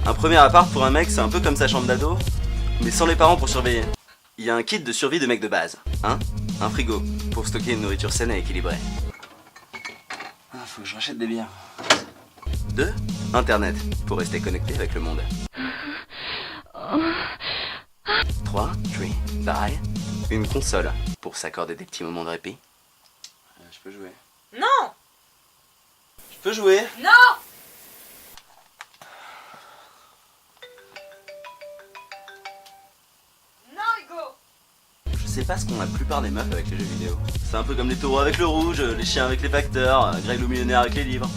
Un premier appart pour un mec, c'est un peu comme sa chambre d'ado, mais sans les parents pour surveiller. Il y a un kit de survie de mec de base. Un frigo, pour stocker une nourriture saine et équilibrée. Faut que je rachète des bières. 2. Internet, pour rester connecté avec le monde. 3. Bye. Une console, pour s'accorder des petits moments de répit. Je peux jouer. Non! Je peux jouer. Non! Je sais pas ce qu'ont la plupart des meufs avec les jeux vidéo. C'est un peu comme les taureaux avec le rouge, les chiens avec les facteurs, Greg le millionnaire avec les livres.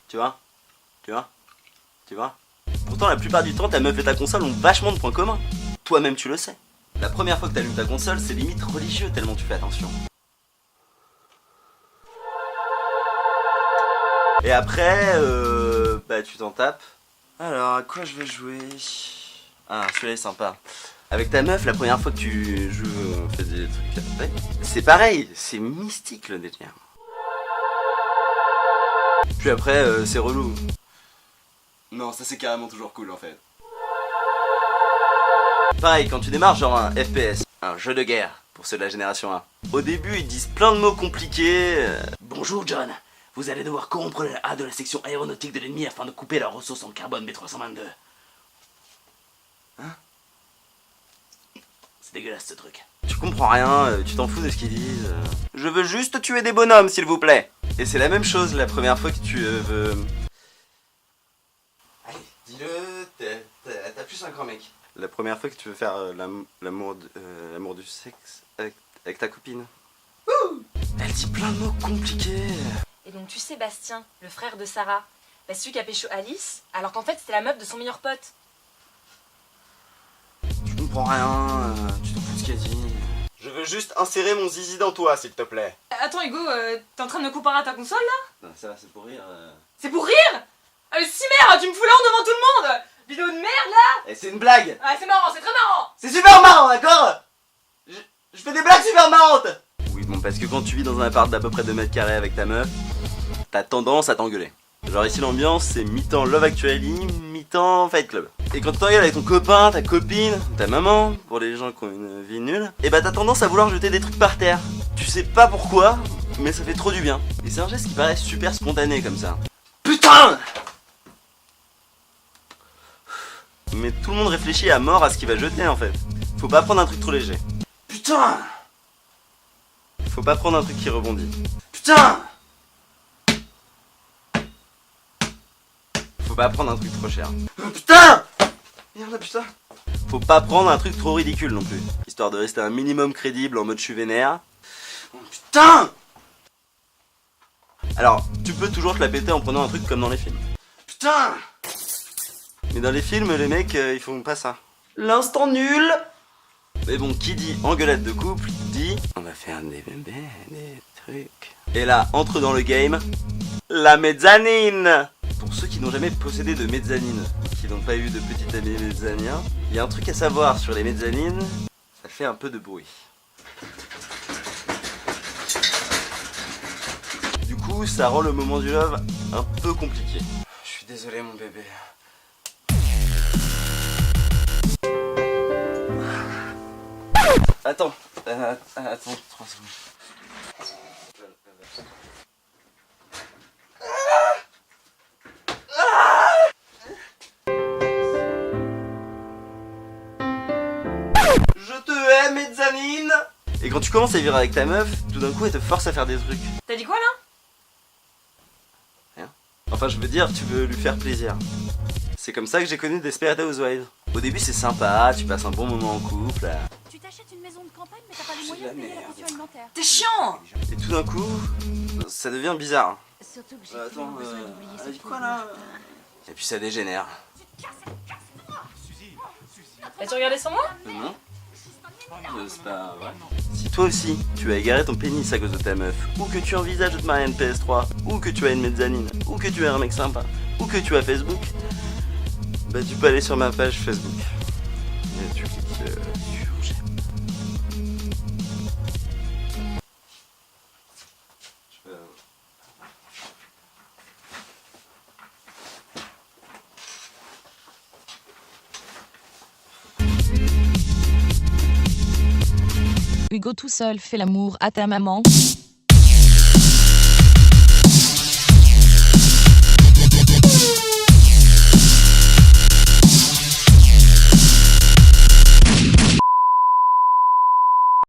Tu vois? Pourtant la plupart du temps ta meuf et ta console ont vachement de points communs. Toi-même tu le sais. La première fois que t'allumes ta console, c'est limite religieux tellement tu fais attention. Et après, tu t'en tapes. Alors, à quoi je vais jouer? Ah, celui-là est sympa. Avec ta meuf, la première fois que tu joues, fais des trucs après. C'est pareil, c'est mystique le délire. Puis après, c'est relou. Non, ça c'est carrément toujours cool en fait. Pareil, quand tu démarres genre un FPS, un jeu de guerre, pour ceux de la génération 1. Au début, ils disent plein de mots compliqués. Bonjour John, vous allez devoir corrompre le A de la section aéronautique de l'ennemi afin de couper leurs ressources en carbone B322. Hein? C'est dégueulasse ce truc. Tu comprends rien, tu t'en fous de ce qu'ils disent. Je veux juste tuer des bonhommes s'il vous plaît. Et c'est la même chose la première fois que tu veux... Allez, dis-le, t'as plus un grand mec. La première fois que tu veux faire l'amour du sexe avec ta copine. Ouh, elle dit plein de mots compliqués. Et donc tu sais Bastien, le frère de Sarah, celui qui a pécho Alice, alors qu'en fait c'était la meuf de son meilleur pote. Tu comprends rien, tu t'en fous de ce qu'elle dit. Je veux juste insérer mon zizi dans toi s'il te plaît. Attends Hugo, t'es en train de me comparer à ta console là? Non ça va, c'est pour rire. C'est pour rire? Si merde, tu me fous là devant tout le monde! Vidéo de merde là! Et c'est une blague! Ah c'est marrant, c'est très marrant! C'est super marrant, d'accord? Je fais des blagues super marrantes! Oui bon, parce que quand tu vis dans un appart d'à peu près 2 mètres carrés avec ta meuf, t'as tendance à t'engueuler. Genre ici l'ambiance c'est mi-temps Love Actually, mi-temps Fight Club. Et quand tu t'engueules avec ton copain, ta copine, ta maman, pour les gens qui ont une vie nulle, et t'as tendance à vouloir jeter des trucs par terre. Tu sais pas pourquoi, mais ça fait trop du bien. Et c'est un geste qui paraît super spontané comme ça. Putain! Mais tout le monde réfléchit à mort à ce qu'il va jeter en fait. Faut pas prendre un truc trop léger. Putain! Faut pas prendre un truc qui rebondit. Putain! Faut pas prendre un truc trop cher. Putain! Merde putain! Faut pas prendre un truc trop ridicule non plus. Histoire de rester un minimum crédible en mode je suis vénère. Putain! Alors, tu peux toujours te la péter en prenant un truc comme dans les films. Putain! Mais dans les films, les mecs, ils font pas ça. L'instant nul! Mais bon, qui dit engueulade de couple, dit... On va faire des trucs... Et là, entre dans le game... La mezzanine! Pour ceux qui n'ont jamais possédé de mezzanine, qui n'ont pas eu de petit ami mezzanien, il y a un truc à savoir sur les mezzanines, ça fait un peu de bruit. Du coup, ça rend le moment du love un peu compliqué. Je suis désolé mon bébé. Attends, 3 secondes. Je te hais, mezzanine! Et quand tu commences à vivre avec ta meuf, tout d'un coup elle te force à faire des trucs. T'as dit quoi là? Rien. Enfin je veux dire, tu veux lui faire plaisir. C'est comme ça que j'ai connu Desperate Housewives. Au début c'est sympa, tu passes un bon moment en couple. Tu t'achètes une maison de campagne mais t'as pas les moyens de payer la pension alimentaire. T'es chiant! Et tout d'un coup, ça devient bizarre. Surtout que j'ai Attends, besoin d'oublier elle cette dit quoi là? Et puis ça dégénère. As-tu regardé sur moi? Non? C'est pas vrai. Si toi aussi, tu as égaré ton pénis à cause de ta meuf, ou que tu envisages de te marier à une PS3, ou que tu as une mezzanine, ou que tu es un mec sympa, ou que tu as Facebook, bah tu peux aller sur ma page Facebook. Et tu cliques sur j'aime. Hugo tout seul fait l'amour à ta maman.